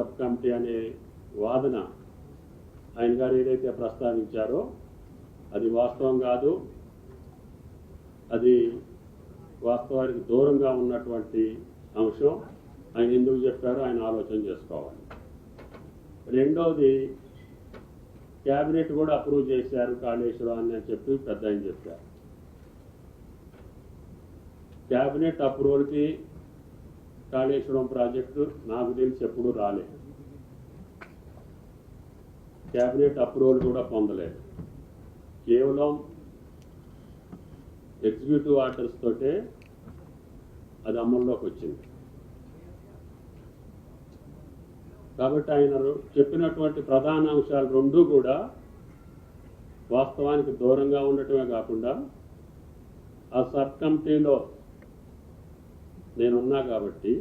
Sub committee అనే వాదన ఆయన గారు ఏదైతే ప్రస్తావించారో అది వాస్తవం కాదు. అది వాస్తవానికి దూరంగా ఉన్నటువంటి అంశం. ఆయన ఎందుకు చెప్పారో ఆయన ఆలోచన చేసుకోవాలి. రెండవది, క్యాబినెట్ కూడా అప్రూవ్ చేశారు కాళేశ్వరాన్ని అని చెప్పి పెద్ద ఆయన చెప్పారు. క్యాబినెట్ అప్రూవల్కి కాళేశ్వరం ప్రాజెక్టు నాకు తెలిసి ఎప్పుడూ రాలేదు. క్యాబినెట్ అప్రూవల్ కూడా పొందలేదు. కేవలం ఎగ్జిక్యూటివ్ ఆర్డర్స్ తోటే అది అమల్లోకి వచ్చింది. కాబట్టి ఆయన చెప్పినటువంటి ప్రధాన అంశాలు రెండూ కూడా వాస్తవానికి దూరంగా ఉండటమే కాకుండా ఆ సబ్ కమిటీలో నేనున్నా కాబట్టి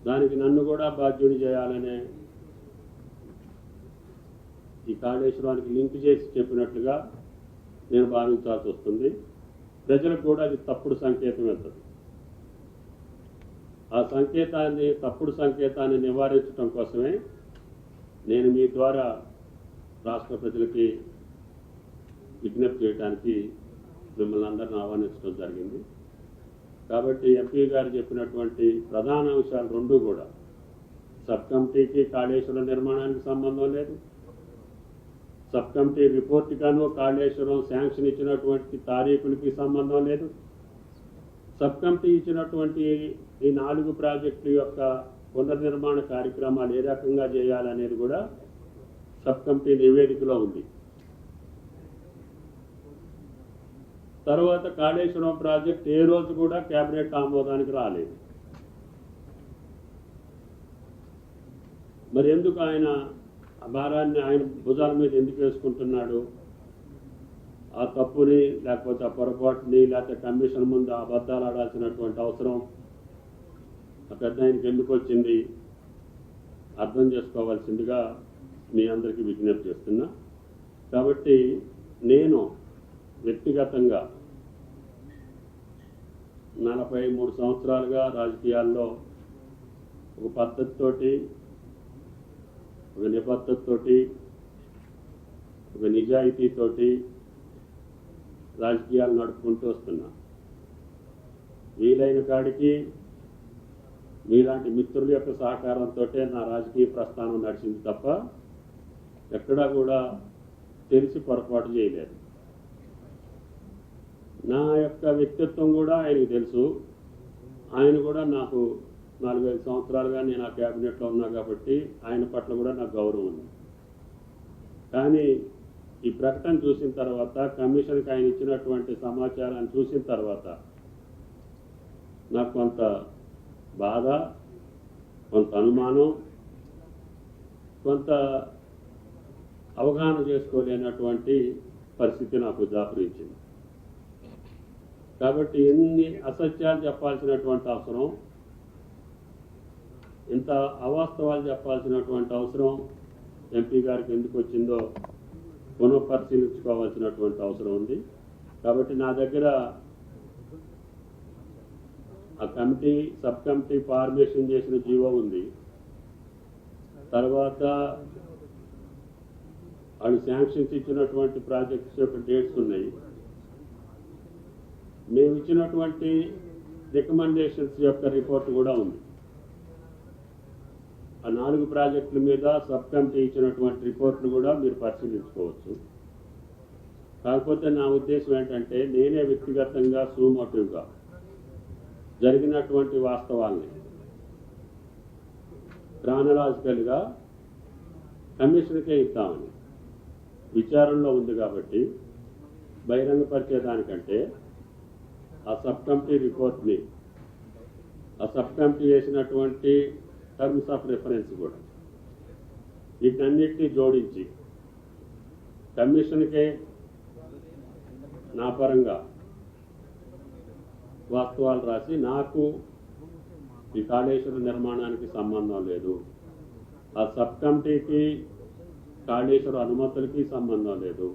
దానికి నన్ను కూడా బాధ్యుని చేయాలనే ఈ కాళేశ్వరానికి లింక్ చేసి చెప్పినట్లుగా నేను భావించాల్సి వస్తుంది. ప్రజలకు కూడా అది తప్పుడు సంకేతం వెళ్తుంది. ఆ తప్పుడు సంకేతాన్ని నివారించడం కోసమే నేను మీ ద్వారా రాష్ట్ర ప్రజలకి విజ్ఞప్తి చేయడానికి మిమ్మల్ని అందరిని ఆహ్వానించడం జరిగింది. కాబట్టి ఎంపీ గారు చెప్పినటువంటి ప్రధాన అంశాలు రెండూ కూడా సబ్ కమిటీకి కాళేశ్వరం నిర్మాణానికి సంబంధం లేదు. సబ్ కమిటీ రిపోర్ట్ గాను కాళేశ్వరం శాంక్షన్ ఇచ్చినటువంటి తారీఖులకి సంబంధం లేదు. సబ్ కమిటీ ఇచ్చినటువంటి ఈ 4 ప్రాజెక్టుల యొక్క పునర్నిర్మాణ కార్యక్రమాలు ఏ రకంగా చేయాలనేది కూడా సబ్ కమిటీ నివేదికలో ఉంది. తర్వాత కాళేశ్వరం ప్రాజెక్ట్ ఏ రోజు కూడా కేబినెట్ ఆమోదానికి రాలేదు. మరి ఎందుకు ఆయన ఆ భారాన్ని ఆయన భుజాల మీద ఎందుకు వేసుకుంటున్నాడు? ఆ తప్పుని లేకపోతే ఆ పొరపాటుని లేకపోతే కమిషన్ ముందు అబద్ధాలు ఆడాల్సినటువంటి అవసరం ఆ పెద్ద ఆయనకి ఎందుకు వచ్చింది అర్థం చేసుకోవాల్సిందిగా మీ అందరికీ విజ్ఞప్తి చేస్తున్నా. కాబట్టి నేను వ్యక్తిగతంగా 43 సంవత్సరాలుగా రాజకీయాల్లో ఒక పద్ధతితోటి, ఒక నిబద్ధతతోటి, ఒక నిజాయితీతోటి రాజకీయాలు నడుపుకుంటూ వస్తున్నా. వీలైన కాడికి మీలాంటి మిత్రుల యొక్క సహకారంతో నా రాజకీయ ప్రస్థానం నడిచింది తప్ప ఎక్కడా కూడా తెలిసి పొరపాటు చేయలేదు. నా యొక్క వ్యక్తిత్వం కూడా ఆయనకు తెలుసు. ఆయన కూడా నాకు 4-5 సంవత్సరాలుగా నేను ఆ క్యాబినెట్లో ఉన్నా కాబట్టి ఆయన పట్ల కూడా నాకు గౌరవం ఉంది. కానీ ఈ ప్రకటన చూసిన తర్వాత, కమిషన్కి ఆయన ఇచ్చినటువంటి సమాచారాన్ని చూసిన తర్వాత నాకు కొంత బాధ, కొంత అనుమానం, కొంత అవగాహన చేసుకోలేనటువంటి పరిస్థితి నాకు దాపురించింది. కాబట్టి ఎన్ని అసత్యాలు చెప్పాల్సినటువంటి అవసరం, ఇంత అవాస్తవాలు చెప్పాల్సినటువంటి అవసరం ఎంపీ గారికి ఎందుకు వచ్చిందో పునఃపరిశీలించుకోవాల్సినటువంటి అవసరం ఉంది. కాబట్టి నా దగ్గర ఆ కమిటీ సబ్ కమిటీ ఫార్మేషన్ చేసిన జీవో ఉంది. తర్వాత వాళ్ళు శాంక్షన్స్ ఇచ్చినటువంటి ప్రాజెక్ట్స్ యొక్క డేట్స్ ఉన్నాయి. మేము ఇచ్చినటువంటి రికమెండేషన్స్ యొక్క రిపోర్ట్ కూడా ఉంది. ఆ 4 ప్రాజెక్టుల మీద సబ్ కమిటీ ఇచ్చినటువంటి రిపోర్ట్లు కూడా మీరు పరిశీలించుకోవచ్చు. కాకపోతే నా ఉద్దేశం ఏంటంటే, నేనే వ్యక్తిగతంగా సుమోటివ్గా జరిగినటువంటి వాస్తవాల్ని క్రానలాజికల్గా కమిషన్కే ఇస్తామని విచారణలో ఉంది. కాబట్టి బహిరంగపరిచేదానికంటే ఆ సబ్ కమిటీ రిపోర్ట్ని, ఆ సబ్ కమిటీ వేసినటువంటి టర్మ్స్ ఆఫ్ రిఫరెన్స్ కూడా వీటన్నిటినీ జోడించి కమిషన్కే నా పరంగా వాస్తవాలు రాసి, నాకు ఈ కాళేశ్వర నిర్మాణానికి సంబంధం లేదు, ఆ సబ్ కమిటీకి కాళేశ్వర అనుమతులకి సంబంధం లేదు,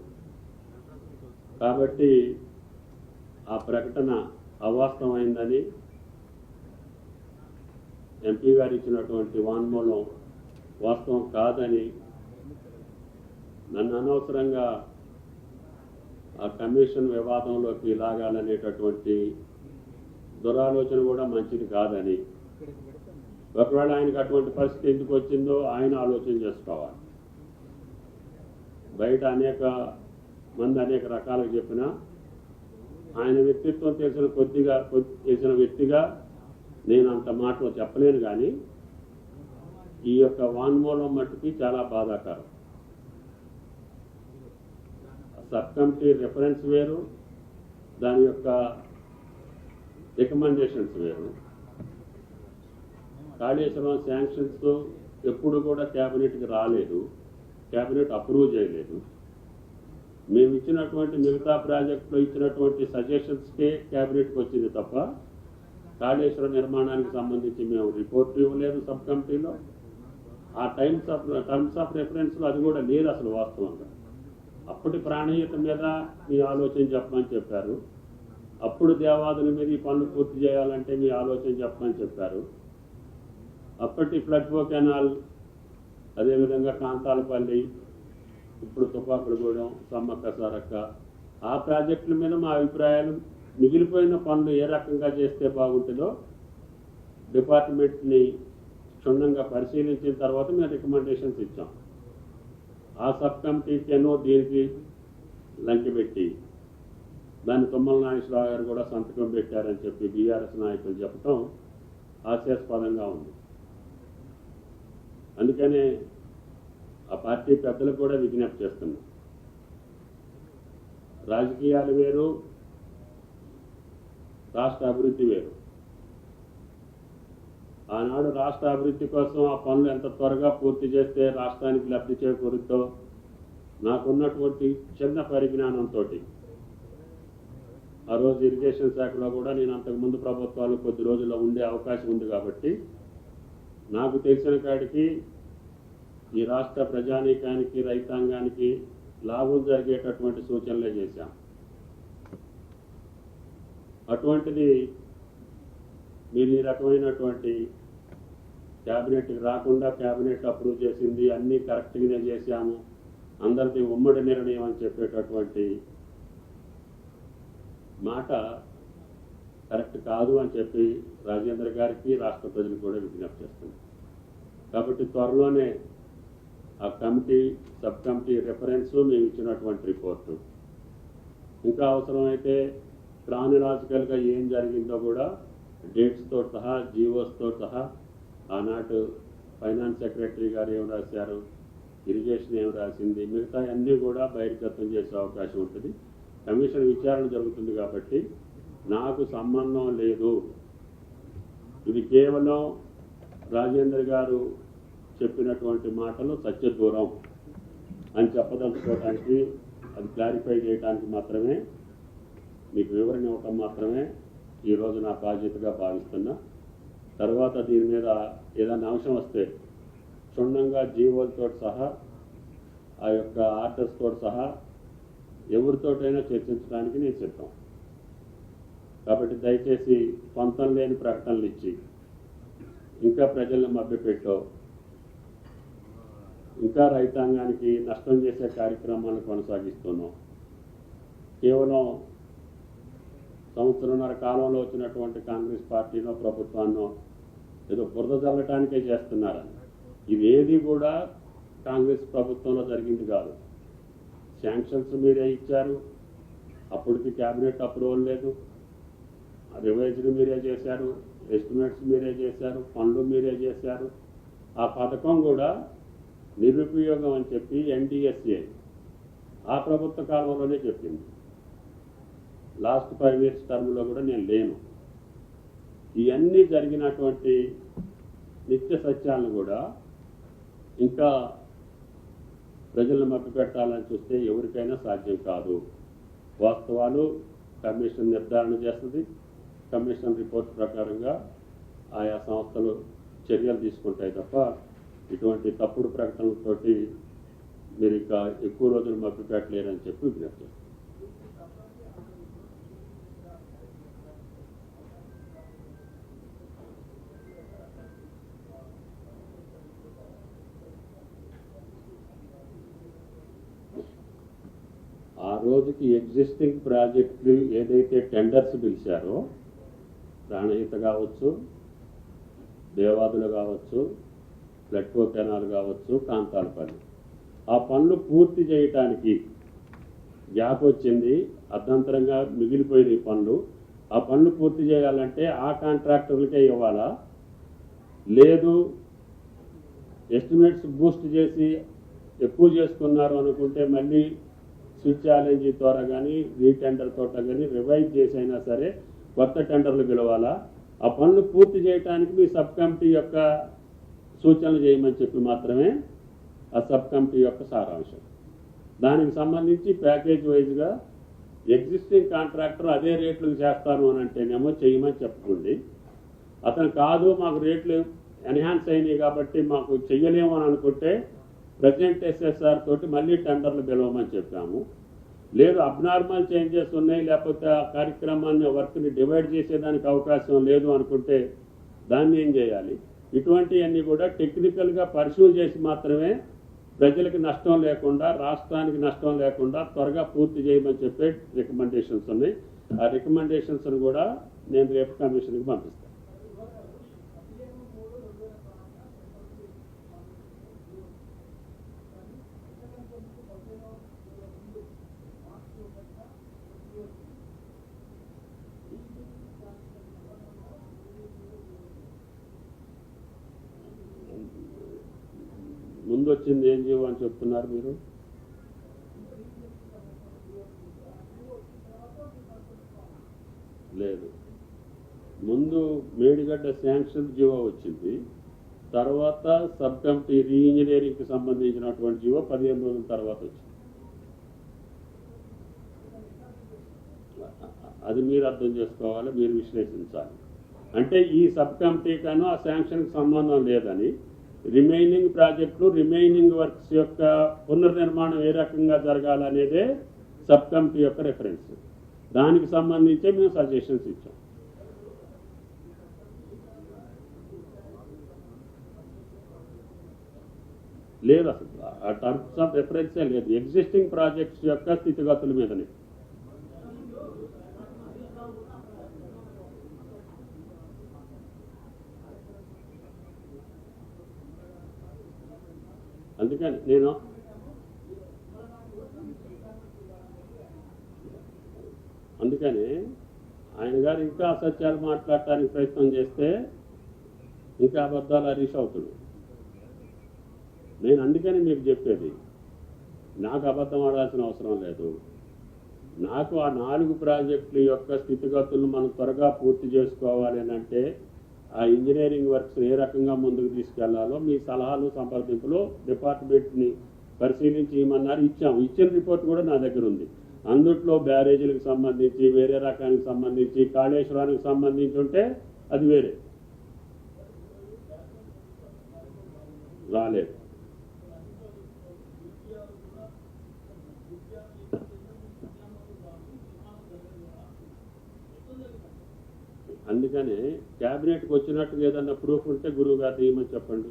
కాబట్టి ఆ ప్రకటన అవాస్తవమైందని ఎంపీ గారు ఇచ్చినటువంటి వాంగ్మూలం వాస్తవం కాదని నన్ను అనవసరంగా ఆ కమిషన్ వివాదంలోకి లాగాలనేటటువంటి దురాలోచన కూడా మంచిది కాదని, ఒకవేళ ఆయనకు అటువంటి పరిస్థితి ఎందుకు వచ్చిందో ఆయన ఆలోచన చేసుకోవాలి. బయట అనేక మంది అనేక రకాలుగా చెప్పినా ఆయన వ్యక్తిత్వం తెలిసిన వ్యక్తిగా నేను అంత మాటలు చెప్పలేను. కానీ ఈ యొక్క వాంగ్మూలం మట్టుకి చాలా బాధాకరం. సబ్ కమిటీ రిఫరెన్స్ వేరు, దాని యొక్క రికమెండేషన్స్ వేరు. కాళేశ్వరం శాంక్షన్స్ ఎప్పుడు కూడా క్యాబినెట్కి రాలేదు, క్యాబినెట్ అప్రూవ్ చేయలేదు. మేము ఇచ్చినటువంటి మిగతా ప్రాజెక్టులో ఇచ్చినటువంటి సజెషన్స్కే క్యాబినెట్కి వచ్చింది తప్ప కాళేశ్వరం నిర్మాణానికి సంబంధించి మేము రిపోర్ట్ ఇవ్వలేదు సబ్ కమిటీలో. ఆ టర్మ్స్ ఆఫ్ రెఫరెన్స్లో అది కూడా లేదు అసలు వాస్తవంగా. అప్పటి ప్రాణీయత మీద మీ ఆలోచన చెప్పమని చెప్పారు. అప్పుడు దేవాదుల మీద ఈ పనులు పూర్తి చేయాలంటే మీ ఆలోచన చెప్పమని చెప్పారు. అప్పటి ఫ్లడ్వో కెనాల్, అదేవిధంగా కాంతాలపల్లి, ఇప్పుడు తుపాకులగూడెం, సమ్మక్క సారక్క, ఆ ప్రాజెక్టుల మీద మా అభిప్రాయాలు, మిగిలిపోయిన పనులు ఏ రకంగా చేస్తే బాగుంటుందో డిపార్ట్మెంట్ని క్షుణ్ణంగా పరిశీలించిన తర్వాత మేము రికమెండేషన్స్ ఇచ్చాం. ఆ సబ్ కమిటీకేనో దీనికి లంకి పెట్టి దాన్ని తుమ్మల నాగేశ్వరరావు గారు కూడా సంతకం పెట్టారని చెప్పి బీఆర్ఎస్ నాయకులు చెప్పడం హాస్యాస్పదంగా ఉంది. అందుకనే ఆ పార్టీ పెద్దలకు కూడా విజ్ఞప్తి చేస్తున్నాం. రాజకీయాలు వేరు, రాష్ట్ర అభివృద్ధి వేరు. ఆనాడు రాష్ట్ర అభివృద్ధి కోసం ఆ పనులు ఎంత త్వరగా పూర్తి చేస్తే రాష్ట్రానికి లబ్ధి చేకూరుద్దో నాకున్నటువంటి చిన్న పరిజ్ఞానంతో ఆ రోజు ఇరిగేషన్ శాఖలో కూడా నేను అంతకుముందు ప్రభుత్వాలు కొద్ది రోజుల్లో ఉండే అవకాశం ఉంది కాబట్టి నాకు తెలిసిన కాడికి ఈ రాష్ట్ర ప్రజానీకానికి, రైతాంగానికి లాభం జరిగేటటువంటి సూచనలే చేశాం. అటువంటిది మీరు ఈ రకమైనటువంటి క్యాబినెట్కి రాకుండా క్యాబినెట్ అప్రూవ్ చేసింది, అన్నీ కరెక్ట్గానే చేశాము, అందరిది ఉమ్మడి నిర్ణయం అని చెప్పేటటువంటి మాట కరెక్ట్ కాదు అని చెప్పి రాజేంద్ర గారికి, రాష్ట్ర ప్రజలకు కూడా విజ్ఞప్తి చేస్తున్నాం. కాబట్టి త్వరలోనే ఆ కమిటీ, సబ్ కమిటీ రిఫరెన్స్, మేము ఇచ్చినటువంటి రిపోర్టు, ఇంకా అవసరమైతే క్రానలాజికల్గా ఏం జరిగిందో కూడా డేట్స్తో సహా, జీవోస్తో సహా, ఆనాటి ఫైనాన్స్ సెక్రటరీ గారు ఏం రాశారు, ఇరిగేషన్ ఏం రాసింది, మిగతా అన్నీ కూడా బహిర్గతం చేసే అవకాశం ఉంటుంది. కమిషన్ విచారణ జరుగుతుంది కాబట్టి నాకు సంబంధం లేదు. ఇది కేవలం రాజేంద్ర గారు చెప్పినటువంటి మాటలు సత్యదూరం అని చెప్పదలుచుకోవడానికి, అది క్లారిఫై చేయడానికి మాత్రమే, మీకు వివరణ ఇవ్వటం మాత్రమే ఈరోజు నా బాధ్యతగా భావిస్తున్నా. తర్వాత దీని మీద ఏదైనా అంశం వస్తే క్షుణ్ణంగా జీవోలతో సహా, ఆ యొక్క ఆర్డర్స్తో సహా ఎవరితోటైనా చర్చించడానికి నేను సిద్ధం. కాబట్టి దయచేసి పొంతం లేని ప్రకటనలు ఇచ్చి ఇంకా ప్రజలను మభ్యపెట్టో, ఇంకా రైతాంగానికి నష్టం చేసే కార్యక్రమాలను కొనసాగిస్తున్నాం. కేవలం సంవత్సరంన్నర కాలంలో వచ్చినటువంటి కాంగ్రెస్ పార్టీనో ప్రభుత్వాన్నో ఏదో బురద జల్లటానికే చేస్తున్నారని, ఇవేది కూడా కాంగ్రెస్ ప్రభుత్వంలో జరిగింది కాదు. శాంక్షన్స్ మీరే ఇచ్చారు, అప్పటికి క్యాబినెట్ అప్రూవల్ లేదు, రివైజ్డ్ మీరే చేశారు, ఎస్టిమేట్స్ మీరే చేశారు, పనులు మీరే చేశారు. ఆ పథకం కూడా నిరుపయోగం అని చెప్పి NDSA ఆ ప్రభుత్వ కాలంలోనే చెప్పింది. లాస్ట్ 5 years టర్మ్లో కూడా నేను లేను. ఇవన్నీ జరిగినటువంటి నిత్య సత్యాలను కూడా ఇంకా ప్రజలను మభ్యపెట్టాలని చూస్తే ఎవరికైనా సాధ్యం కాదు. వాస్తవాలు కమిషన్ నిర్ధారణ చేస్తుంది. కమిషన్ రిపోర్ట్ ప్రకారంగా ఆయా సంస్థలు చర్యలు తీసుకుంటాయి తప్ప ఇటువంటి తప్పుడు ప్రకటనలతోటి మీరు ఇంకా ఎక్కువ రోజులు మభ్యపెట్టలేరని చెప్పి విజ్ఞప్తి. రోజుకి ఎగ్జిస్టింగ్ ప్రాజెక్టులు ఏదైతే టెండర్స్ పిలిచారో, ప్రాణహిత కావచ్చు, దేవాదులు కావచ్చు, ప్లెట్కో కెనాల్ కావచ్చు, కాంతాలపల్లి, ఆ పనులు పూర్తి చేయటానికి గ్యాప్ వచ్చింది, అర్ధంతరంగా మిగిలిపోయిన పనులు. ఆ పనులు పూర్తి చేయాలంటే ఆ కాంట్రాక్టర్లకే ఇవ్వాలా, లేదు ఎస్టిమేట్స్ బూస్ట్ చేసి ఎక్కువ చేసుకున్నారు అనుకుంటే మళ్ళీ స్విచ్ ఛాలెంజ్ ద్వారా కానీ రీటెండర్ తోట కానీ రివైజ్ చేసి అయినా సరే కొత్త టెండర్లు పిలవాలా. ఆ పనులు పూర్తి చేయడానికి మీ సబ్ కమిటీ యొక్క సూచనలు చేయమని చెప్పి మాత్రమే ఆ సబ్ కమిటీ యొక్క సారాంశం. దానికి సంబంధించి ప్యాకేజ్ వైజ్గా ఎగ్జిస్టింగ్ కాంట్రాక్టర్ అదే రేట్లకు చేస్తాను అని అంటేనేమో చేయమని చెప్పుకోండి. అతను కాదు మాకు రేట్లు ఎన్హాన్స్ అయినాయి కాబట్టి మాకు చెయ్యలేము అని అనుకుంటే ప్రజెంట్ ఎస్ఎస్ఆర్ తోటి మళ్ళీ టెండర్లు పిలవమని చెప్పాము. లేదు అబ్నార్మల్ చేంజెస్ ఉన్నాయి, లేకపోతే ఆ కార్యక్రమాన్ని వర్క్ని డివైడ్ చేసేదానికి అవకాశం లేదు అనుకుంటే దాన్ని ఏం చేయాలి? ఇటువంటివన్నీ కూడా టెక్నికల్గా పర్సూ చేసి మాత్రమే ప్రజలకు నష్టం లేకుండా, రాష్ట్రానికి నష్టం లేకుండా త్వరగా పూర్తి చేయమని చెప్పే రికమెండేషన్స్ ఉన్నాయి. ఆ రికమెండేషన్స్ను కూడా నేను రేపు కమిషన్కి పంపిస్తాను. ముందు వచ్చింది ఏం జీవో అని చెప్తున్నారు మీరు? లేదు, ముందు మేడిగడ్డ శాంక్షన్ జీవో వచ్చింది, తర్వాత సబ్ కమిటీ రీఇంజనీరింగ్కి సంబంధించినటువంటి జీవో 15 రోజుల తర్వాత వచ్చింది. అది మీరు అర్థం చేసుకోవాలి, మీరు విశ్లేషించాలి. అంటే ఈ సబ్ కమిటీకను ఆ శాంక్షన్కి సంబంధం లేదని, రిమైనింగ్ ప్రాజెక్టులు, రిమైనింగ్ వర్క్స్ యొక్క పునర్నిర్మాణం ఏ రకంగా జరగాలనేదే సబ్ కమిటీ యొక్క రెఫరెన్స్. దానికి సంబంధించే మేము సజెషన్స్ ఇచ్చాం. లేదు, అసలు ఆ టర్మ్స్ ఆఫ్ రెఫరెన్సే లేదు, ఎగ్జిస్టింగ్ ప్రాజెక్ట్స్ యొక్క స్థితిగతుల మీదనే. అందుకని ఆయన గారు ఇంకా అసత్యాలు మాట్లాడటానికి ప్రయత్నం చేస్తే ఇంకా అబద్ధాలు హరీష్ అవుతుంది. నేను అందుకని మీకు చెప్పేది, నాకు అబద్ధం ఆడాల్సిన అవసరం లేదు. నాకు ఆ 4 ప్రాజెక్టుల యొక్క స్థితిగతులను మనం త్వరగా పూర్తి చేసుకోవాలి అని అంటే ఆ ఇంజనీరింగ్ వర్క్స్ ఏ రకంగా ముందుకు తీసుకెళ్లాలో మీ సలహాలు సంప్రదింపులు డిపార్ట్మెంట్ని పరిశీలించి ఇవ్వమన్నారు, ఇచ్చాము. ఇచ్చిన రిపోర్ట్ కూడా నా దగ్గర ఉంది. అందుట్లో బ్యారేజీలకు సంబంధించి, వేరే రకానికి సంబంధించి, కాళేశ్వరానికి సంబంధించి ఉంటే అది వేరే రాలేదు. అందుకనే క్యాబినెట్కి వచ్చినట్టుగా ఏదన్నా ప్రూఫ్ ఉంటే గురువు గారు తీయమని చెప్పండి.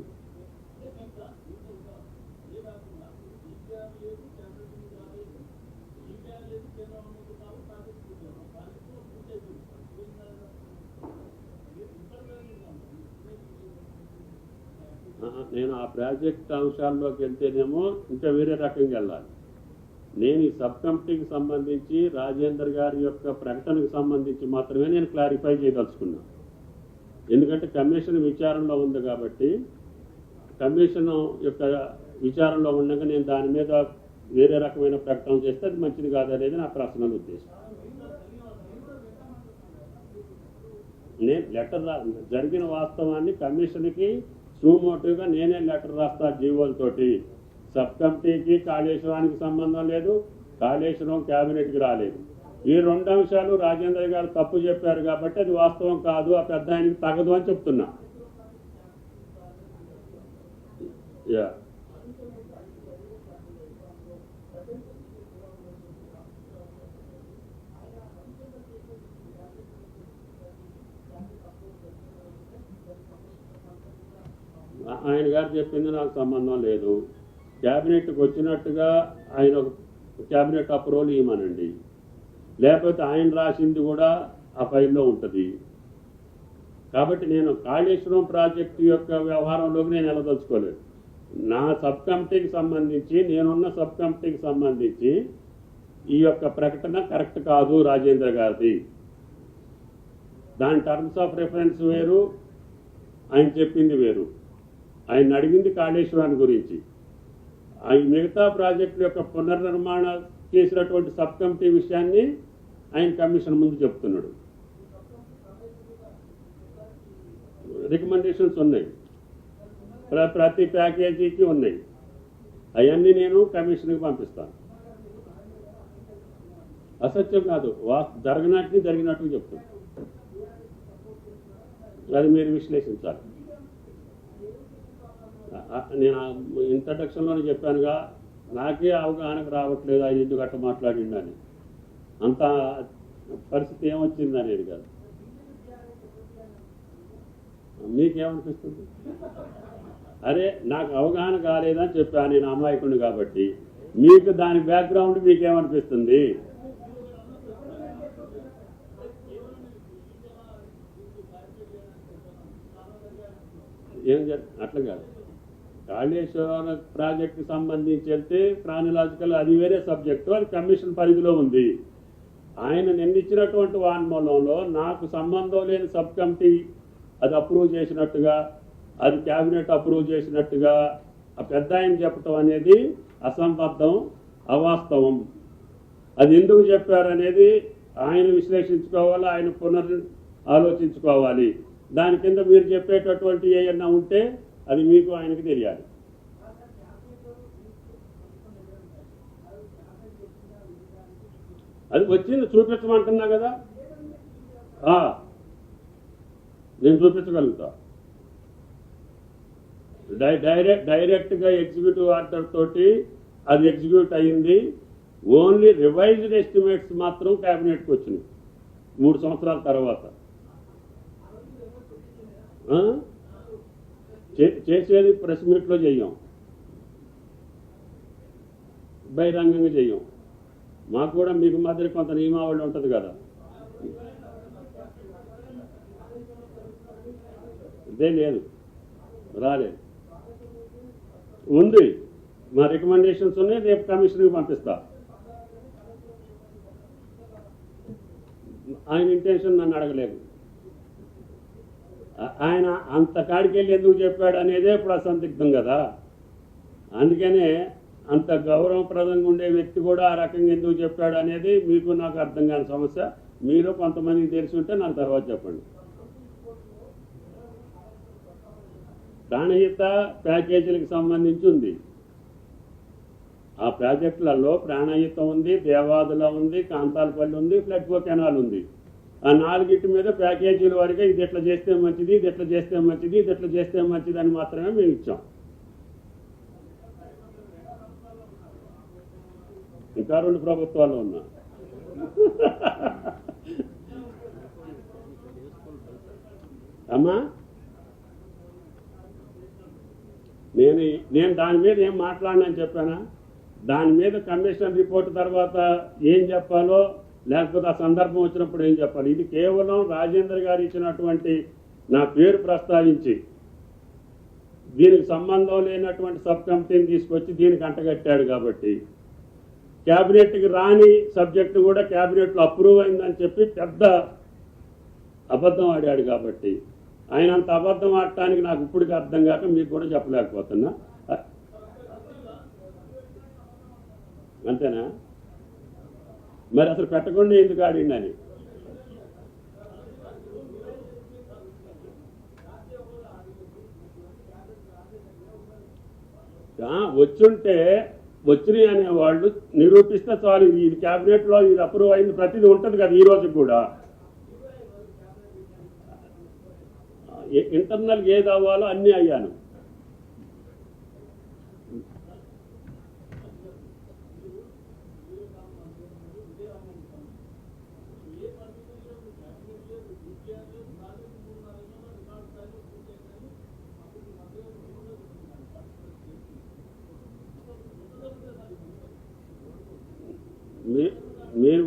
నేను ఆ ప్రాజెక్ట్ అంశాల్లోకి వెళ్తేనేమో ఇంకా వేరే రకంగా వెళ్ళాలి. నేను ఈ సబ్ కమిటీకి సంబంధించి రాజేందర్ గారి యొక్క ప్రకటనకు సంబంధించి మాత్రమే నేను క్లారిఫై చేయదలుచుకున్నాను. ఎందుకంటే కమిషన్ విచారణలో ఉంది కాబట్టి, కమిషన్ యొక్క విచారణలో ఉండగా నేను దాని మీద వేరే రకమైన ప్రకటన చేస్తే అది మంచిది కాదనేది నా పర్సనల్ ఉద్దేశం. నేను లెటర్ జరిగిన వాస్తవాన్ని కమిషన్కి సూమోటివ్గా నేనే లెటర్ రాస్తా జీవోలతోటి. సబ్ కమిటీకి కాళేశ్వరానికి సంబంధం లేదు, కాళేశ్వరం క్యాబినెట్కి రాలేదు. ఈ 2 అంశాలు రాజేంద్ర గారు తప్పు చెప్పారు కాబట్టి అది వాస్తవం కాదు, ఆ పెద్ద ఆయనకి తగదు అని చెప్తున్నా. ఆయన గారు చెప్పింది నాకు సంబంధం లేదు. క్యాబినెట్కి వచ్చినట్టుగా ఆయన క్యాబినెట్ అప్రూవల్ ఇవ్వమనండి, లేకపోతే ఆయన రాసింది కూడా ఆ ఫైల్లో ఉంటుంది. కాబట్టి నేను కాళేశ్వరం ప్రాజెక్టు యొక్క వ్యవహారంలోకి నేను వెళ్ళదలుచుకోలేదు. నా సబ్ కమిటీకి సంబంధించి, నేనున్న సబ్ కమిటీకి సంబంధించి ఈ యొక్క ప్రకటన కరెక్ట్ కాదు రాజేంద్ర గారిది. దాని టర్మ్స్ ఆఫ్ రెఫరెన్స్ వేరు, ఆయన చెప్పింది వేరు. ఆయన అడిగింది కాళేశ్వరాన్ని గురించి. ఆయన మిగతా ప్రాజెక్టుల యొక్క పునర్నిర్మాణ చేసినటువంటి సబ్ కమిటీ విషయాన్ని ఆయన కమిషన్ ముందు చెప్తున్నాడు. రికమెండేషన్స్ ఉన్నాయి, ప్రతి ప్యాకేజీకి ఉన్నాయి. అవన్నీ నేను కమిషన్కి పంపిస్తాను. అసత్యం కాదు, జరిగినట్టు చెప్తాను. అది మీరు విశ్లేషించాలి. నేను ఇంట్రడక్షన్లోనే చెప్పానుగా, నాకే అవగాహనకు రావట్లేదు ఆయన ఎందుకు అట్ట మాట్లాడిండని. అంత పరిస్థితి ఏమొచ్చింది అనేది కాదు. మీకేమనిపిస్తుంది? అరే నాకు అవగాహన కాలేదని చెప్పాను, నేను అమాయకుడిని కాబట్టి. మీకు దాని బ్యాక్గ్రౌండ్ మీకేమనిపిస్తుంది? అట్లా కాదు. కాళేశ్వరం ప్రాజెక్టుకి సంబంధించి వెళ్తే క్రానిలాజికల్ అది వేరే సబ్జెక్టు, అది కమిషన్ పరిధిలో ఉంది. ఆయన నిన్నిచ్చినటువంటి వాన్మూలంలో నాకు సంబంధం లేని సబ్ కమిటీ అది అప్రూవ్ చేసినట్టుగా, అది క్యాబినెట్ అప్రూవ్ చేసినట్టుగా ఆ పెద్ద ఆయన చెప్పటం అనేది అసంబద్ధం, అవాస్తవం. అది ఎందుకు చెప్పారనేది ఆయన విశ్లేషించుకోవాలి, ఆయన ఆలోచించుకోవాలి. దాని కింద మీరు చెప్పేటటువంటి ఏమన్నా ఉంటే అది మీకు ఆయనకి తెలియాలి. అది వచ్చింది చూపించమంటున్నా కదా, నేను చూపించగలుగుతా. డైరెక్ట్గా ఎగ్జిక్యూటివ్ ఆర్డర్ తోటి అది ఎగ్జిక్యూట్ అయ్యింది. ఓన్లీ రివైజ్డ్ ఎస్టిమేట్స్ మాత్రం క్యాబినెట్కి వచ్చినాయి 3 సంవత్సరాల తర్వాత. చేసేది ప్రెస్ మీట్లో చెయ్యం, బహిరంగంగా చెయ్యం. మాకు కూడా మీకు మధ్య కొంత నియమావళి ఉంటుంది కదా. ఇదే లేదు, రాలేదు. ఉంది, మా రికమెండేషన్స్ ఉన్నాయి, రేపు కమిషన్కి పంపిస్తా. ఆయన ఇంటెన్షన్ నన్ను అడగలేదు. ఆయన అంత కాడికి వెళ్ళి ఎందుకు చెప్పాడు అనేదే ఇప్పుడు అసందిగ్ధం కదా. అందుకనే అంత గౌరవప్రదంగా ఉండే వ్యక్తి కూడా ఆ రకంగా ఎందుకు చెప్పాడు అనేది మీకు నాకు అర్థం కాని సమస్య. మీరు కొంతమందికి తెలిసి ఉంటే నాకు తర్వాత చెప్పండి. ప్రాణహిత ప్యాకేజీలకు సంబంధించి ఉంది. ఆ ప్రాజెక్టులలో ప్రాణహితం ఉంది, దేవాదుల ఉంది, కాంతాలపల్లి ఉంది, ఫ్లడ్కో కెనాల్ ఉంది. ఆ 4 మీద ప్యాకేజీల వారిగా ఇది ఎట్లా చేస్తే మంచిది, ఇది ఎట్లా చేస్తే మంచిది, ఇది ఎట్లా చేస్తే మంచిది అని మాత్రమే మేము ఇచ్చాం. ఇంకా 2 ప్రభుత్వాలు ఉన్నా. అమ్మా నేను దాని మీద ఏం మాట్లాడినని చెప్పానా? దాని మీద కమిషన్ రిపోర్ట్ తర్వాత ఏం చెప్పాలో, లేకపోతే ఆ సందర్భం వచ్చినప్పుడు ఏం చెప్పాలి. ఇది కేవలం రాజేంద్ర గారు ఇచ్చినటువంటి నా పేరు ప్రస్తావించి దీనికి సంబంధం లేనటువంటి సబ్ కమిటీని తీసుకొచ్చి దీనికి అంటగట్టాడు. కాబట్టి క్యాబినెట్కి రాని సబ్జెక్టు కూడా క్యాబినెట్లో అప్రూవ్ అయిందని చెప్పి పెద్ద అబద్ధం ఆడాడు. కాబట్టి ఆయన అంత అబద్ధం ఆడటానికి నాకు ఇప్పటికీ అర్థం కాక మీకు కూడా చెప్పలేకపోతున్నా. అంతేనా? మరి అసలు పెట్టకుండా ఎందుకు ఆడిండని. వచ్చుంటే వచ్చినాయి అనేవాళ్ళు నిరూపిస్తే చాలు. ఇది క్యాబినెట్లో ఇది అప్రూవ్ అయింది ప్రతిదీ ఉంటుంది కదా. ఈ రోజు కూడా ఇంటర్నల్ ఏది అవ్వాలో అన్నీ అయ్యాను.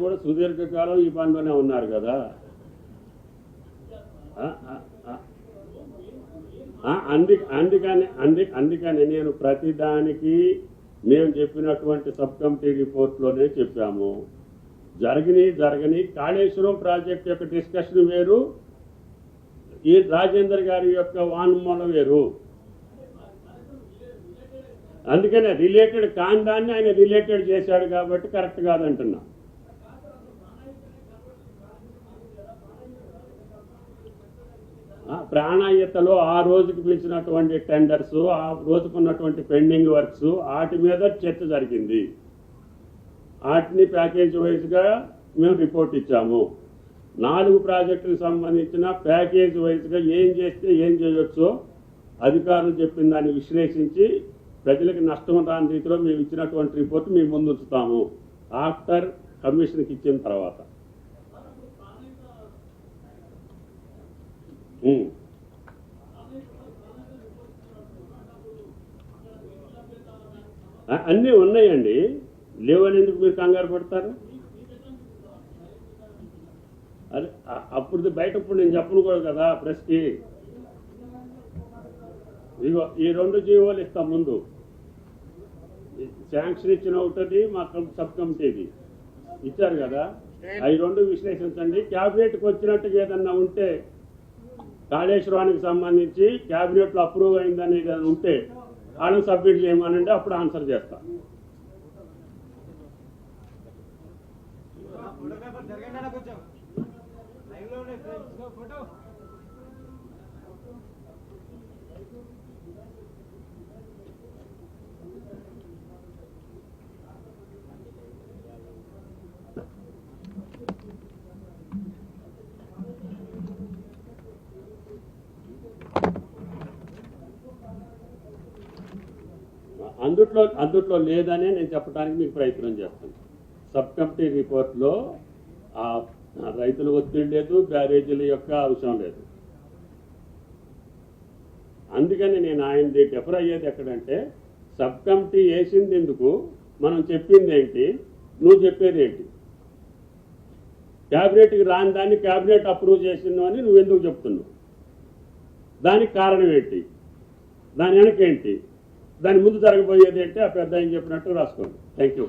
కూడా సుదీర్ఘకాలం ఈ పనిలోనే ఉన్నారు కదా. అందుకని నేను ప్రతిదానికి మేము చెప్పినటువంటి సబ్ కమిటీ రిపోర్ట్లోనే చెప్పాము. జరగని కాళేశ్వరం ప్రాజెక్ట్ యొక్క డిస్కషన్ వేరు, ఈ రాజేందర్ గారి యొక్క వాన్మూలం వేరు. అందుకనే రిలేటెడ్ కాని దాన్ని ఆయన రిలేటెడ్ చేశాడు కాబట్టి కరెక్ట్ కాదంటున్నా. ప్రాణాయతలో ఆ రోజుకి పిలిచినటువంటి టెండర్స్, ఆ రోజుకున్నటువంటి పెండింగ్ వర్క్స్, వాటి మీద చర్చ జరిగింది. వాటిని ప్యాకేజ్ వైజ్గా మేము రిపోర్ట్ ఇచ్చాము. 4 ప్రాజెక్టులకు సంబంధించిన ప్యాకేజ్ వైజ్గా ఏం చేస్తే ఏం చేయొచ్చో అధికారులు చెప్పిన దాన్ని విశ్లేషించి ప్రజలకు నష్టం రాని రీతిలో మేము ఇచ్చినటువంటి రిపోర్ట్ మేము ముందు ఉంచుతాము ఆఫ్టర్ కమిషన్కి ఇచ్చిన తర్వాత. అన్నీ ఉన్నాయండి, లేవని ఎందుకు మీరు కంగారు పడతారు? అదే అప్పుడు బయట ఇప్పుడు నేను చెప్పను కూడా కదా ప్రెస్కి. ఇగో ఈ 2 జీవోలు ఇస్తాం ముందు. శాంక్షన్ ఇచ్చిన ఒకటి మా సబ్ కమిటీది ఇచ్చారు కదా, అవి 2 విశ్లేషించండి. క్యాబినెట్కి వచ్చినట్టుగా ఏదన్నా ఉంటే, కాళేశ్వరానికి సంబంధించి క్యాబినెట్లో అప్రూవ్ అయిందని ఏదైనా ఉంటే వాళ్ళని సబ్మిట్ చేయమనండి, అప్పుడు ఆన్సర్ చేస్తా. అందుట్లో లేదనే నేను చెప్పడానికి మీకు ప్రయత్నం చేస్తాను. సబ్ కమిటీ రిపోర్ట్లో ఆ రైతుల ఒత్తిడి లేదు, బ్యారేజీల యొక్క అవసరం లేదు. అందుకని నేను ఆయనది డెఫర్ అయ్యేది ఎక్కడంటే, సబ్ కమిటీ వేసింది ఎందుకు, మనం చెప్పింది ఏంటి, నువ్వు చెప్పేది ఏంటి. క్యాబినెట్కి రాని దాన్ని క్యాబినెట్ అప్రూవ్ చేసిండు అని నువ్వు ఎందుకు చెప్తున్నావు, దానికి కారణం ఏంటి, దాని వెనకేంటి, దాని ముందు జరగబోయేది ఏంటి, ఆ పెద్ద ఆయన చెప్పినట్టు రాసుకోండి. Thank you.